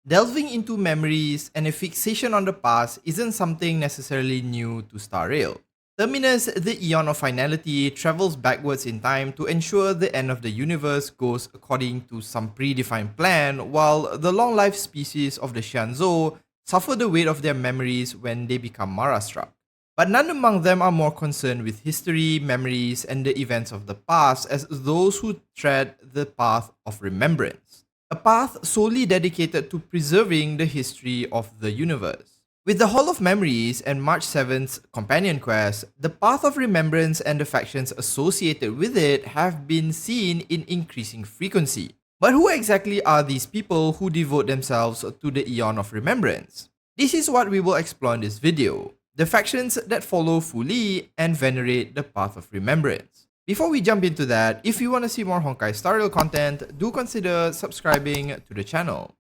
Delving into memories and a fixation on the past isn't something necessarily new to Star Rail. Terminus, the Aeon of Finality, travels backwards in time to ensure the end of the universe goes according to some predefined plan, while the long-lived species of the Xianzhou suffer the weight of their memories when they become Mara-struck. But none among them are more concerned with history, memories, and the events of the past as those who tread the path of remembrance, a path solely dedicated to preserving the history of the universe. With the Hall of Memories and March 7th's companion quest, the Path of Remembrance and the factions associated with it have been seen in increasing frequency. But who exactly are these people who devote themselves to the Aeon of Remembrance? This is what we will explore in this video, the factions that follow Fuli and venerate the Path of Remembrance. Before we jump into that, if you want to see more Honkai Star Rail content, do consider subscribing to the channel.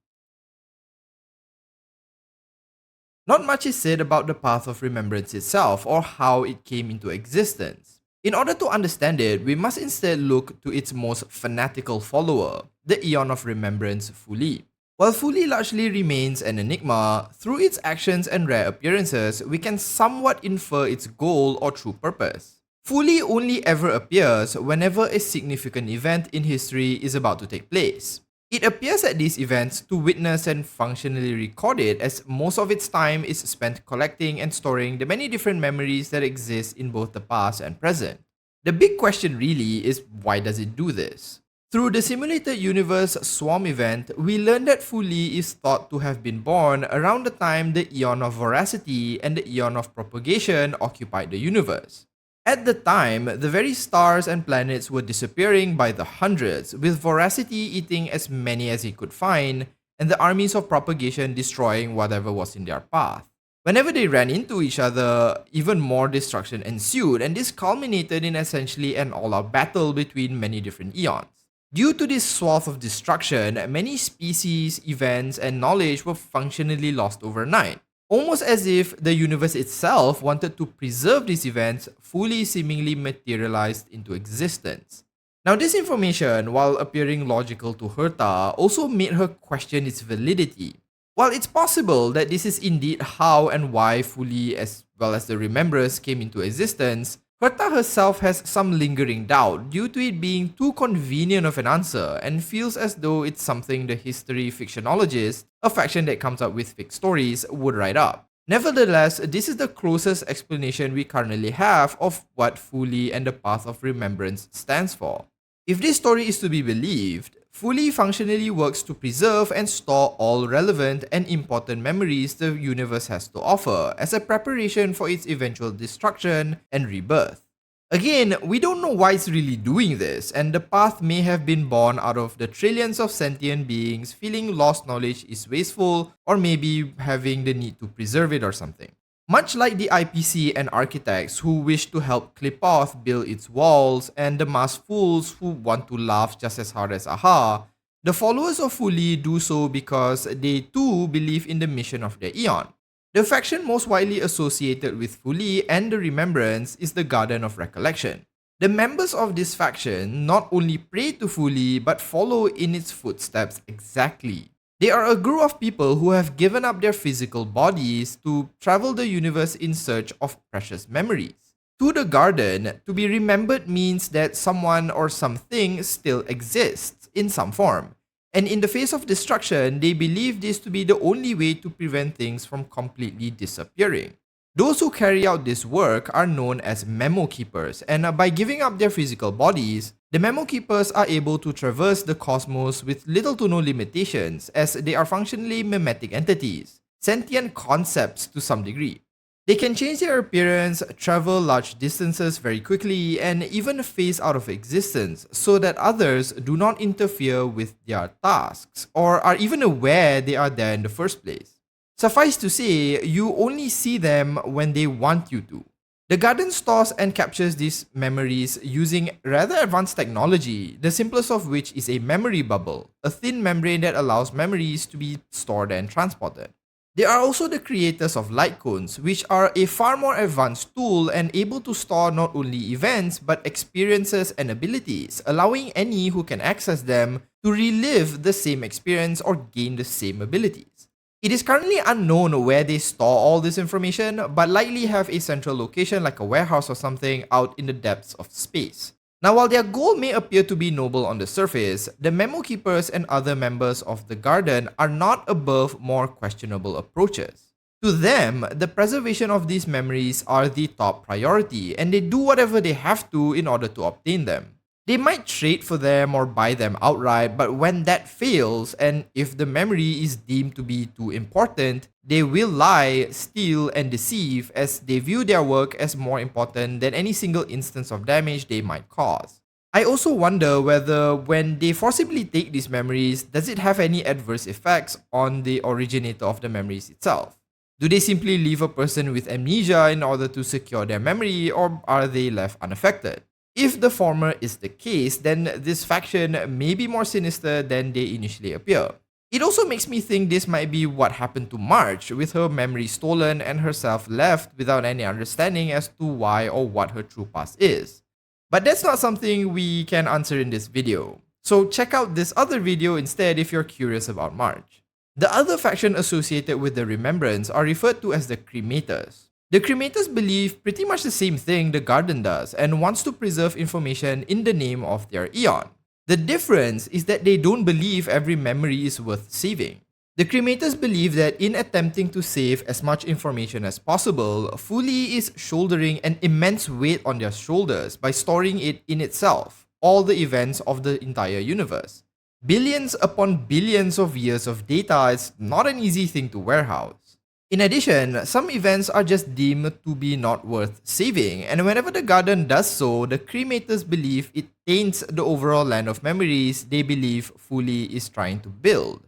Not much is said about the Path of Remembrance itself or how it came into existence. In order to understand it, we must instead look to its most fanatical follower, the Aeon of Remembrance Fuli. While Fuli largely remains an enigma, through its actions and rare appearances, we can somewhat infer its goal or true purpose. Fuli only ever appears whenever a significant event in history is about to take place. It appears at these events to witness and functionally record it, as most of its time is spent collecting and storing the many different memories that exist in both the past and present. The big question really is, why does it do this? Through the Simulated Universe Swarm event, we learn that Fuli is thought to have been born around the time the Aeon of Voracity and the Aeon of Propagation occupied the universe. At the time, the very stars and planets were disappearing by the hundreds, with Voracity eating as many as it could find, and the armies of Propagation destroying whatever was in their path. Whenever they ran into each other, even more destruction ensued, and this culminated in essentially an all-out battle between many different eons. Due to this swath of destruction, many species, events, and knowledge were functionally lost overnight. Almost as if the universe itself wanted to preserve these events, fully seemingly materialized into existence. Now, this information, while appearing logical to Herta, also made her question its validity. While it's possible that this is indeed how and why Fuli as well as the Remembrance came into existence, Herta herself has some lingering doubt due to it being too convenient of an answer and feels as though it's something the history fictionologist, a faction that comes up with fake stories, would write up. Nevertheless, this is the closest explanation we currently have of what Fuli and the Path of Remembrance stands for. If this story is to be believed, Fuli functionally works to preserve and store all relevant and important memories the universe has to offer as a preparation for its eventual destruction and rebirth. Again, we don't know why it's really doing this, and the path may have been born out of the trillions of sentient beings feeling lost knowledge is wasteful, or maybe having the need to preserve it or something. Much like the IPC and architects who wish to help Clipoth build its walls, and the mass fools who want to laugh just as hard as Aha, the followers of Fuli do so because they too believe in the mission of their Aeon. The faction most widely associated with Fuli and the Remembrance is the Garden of Recollection. The members of this faction not only pray to Fuli but follow in its footsteps exactly. They are a group of people who have given up their physical bodies to travel the universe in search of precious memories. To the garden, to be remembered means that someone or something still exists in some form. And in the face of destruction, they believe this to be the only way to prevent things from completely disappearing. Those who carry out this work are known as memo keepers, and by giving up their physical bodies, the memo keepers are able to traverse the cosmos with little to no limitations, as they are functionally mimetic entities, sentient concepts to some degree. They can change their appearance, travel large distances very quickly, and even phase out of existence so that others do not interfere with their tasks, or are even aware they are there in the first place. Suffice to say, you only see them when they want you to. The garden stores and captures these memories using rather advanced technology, the simplest of which is a memory bubble, a thin membrane that allows memories to be stored and transported. They are also the creators of light cones, which are a far more advanced tool and able to store not only events but experiences and abilities, allowing any who can access them to relive the same experience or gain the same abilities. It is currently unknown where they store all this information, but likely have a central location like a warehouse or something out in the depths of space. Now, while their goal may appear to be noble on the surface, the memo keepers and other members of the Garden are not above more questionable approaches. To them, the preservation of these memories are the top priority, and they do whatever they have to in order to obtain them. They might trade for them or buy them outright, but when that fails, and if the memory is deemed to be too important, they will lie, steal, and deceive as they view their work as more important than any single instance of damage they might cause. I also wonder whether when they forcibly take these memories, does it have any adverse effects on the originator of the memories itself? Do they simply leave a person with amnesia in order to secure their memory, or are they left unaffected? If the former is the case, then this faction may be more sinister than they initially appear. It also makes me think this might be what happened to March, with her memory stolen and herself left without any understanding as to why or what her true past is. But that's not something we can answer in this video, so check out this other video instead if you're curious about March. The other faction associated with the Remembrance are referred to as the Crematers. The Crematers believe pretty much the same thing the Garden does and wants to preserve information in the name of their Aeon. The difference is that they don't believe every memory is worth saving. The Crematers believe that in attempting to save as much information as possible, Fuli is shouldering an immense weight on their shoulders by storing it in itself, all the events of the entire universe. Billions upon billions of years of data is not an easy thing to warehouse. In addition, some events are just deemed to be not worth saving, and whenever the Garden does so, the Cremators believe it taints the overall land of memories they believe Fuli is trying to build.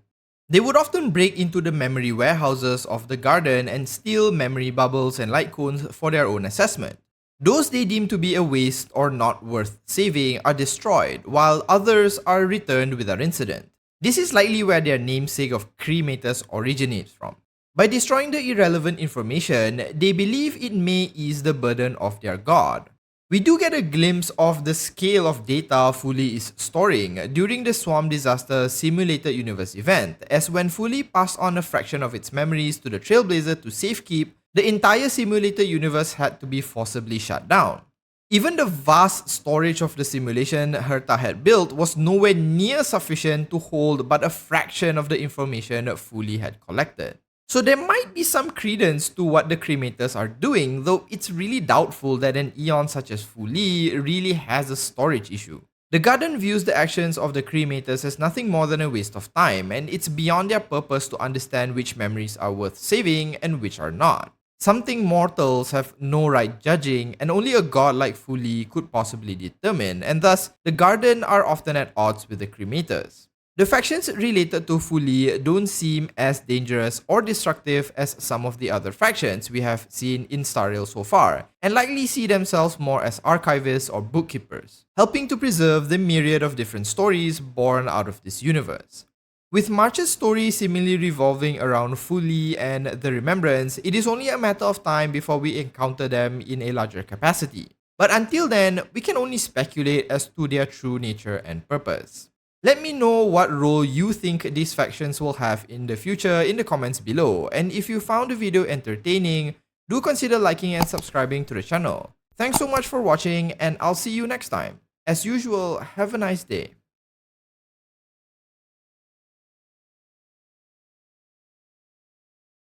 They would often break into the memory warehouses of the Garden and steal memory bubbles and light cones for their own assessment. Those they deem to be a waste or not worth saving are destroyed, while others are returned without incident. This is likely where their namesake of Cremators originates from. By destroying the irrelevant information, they believe it may ease the burden of their god. We do get a glimpse of the scale of data Fuli is storing during the Swarm Disaster Simulated Universe event, as when Fuli passed on a fraction of its memories to the Trailblazer to safekeep, the entire simulated universe had to be forcibly shut down. Even the vast storage of the simulation Herta had built was nowhere near sufficient to hold but a fraction of the information Fuli had collected. So there might be some credence to what the Cremators are doing, though it's really doubtful that an Aeon such as Fuli really has a storage issue. The Garden views the actions of the Cremators as nothing more than a waste of time, and it's beyond their purpose to understand which memories are worth saving and which are not. Something mortals have no right judging, and only a god like Fuli could possibly determine, and thus the Garden are often at odds with the Cremators. The factions related to Fuli don't seem as dangerous or destructive as some of the other factions we have seen in Star Rail so far, and likely see themselves more as archivists or bookkeepers, helping to preserve the myriad of different stories born out of this universe. With March's story seemingly revolving around Fuli and the Remembrance, it is only a matter of time before we encounter them in a larger capacity. But until then, we can only speculate as to their true nature and purpose. Let me know what role you think these factions will have in the future in the comments below, and if you found the video entertaining, do consider liking and subscribing to the channel. Thanks so much for watching, and I'll see you next time. As usual, have a nice day.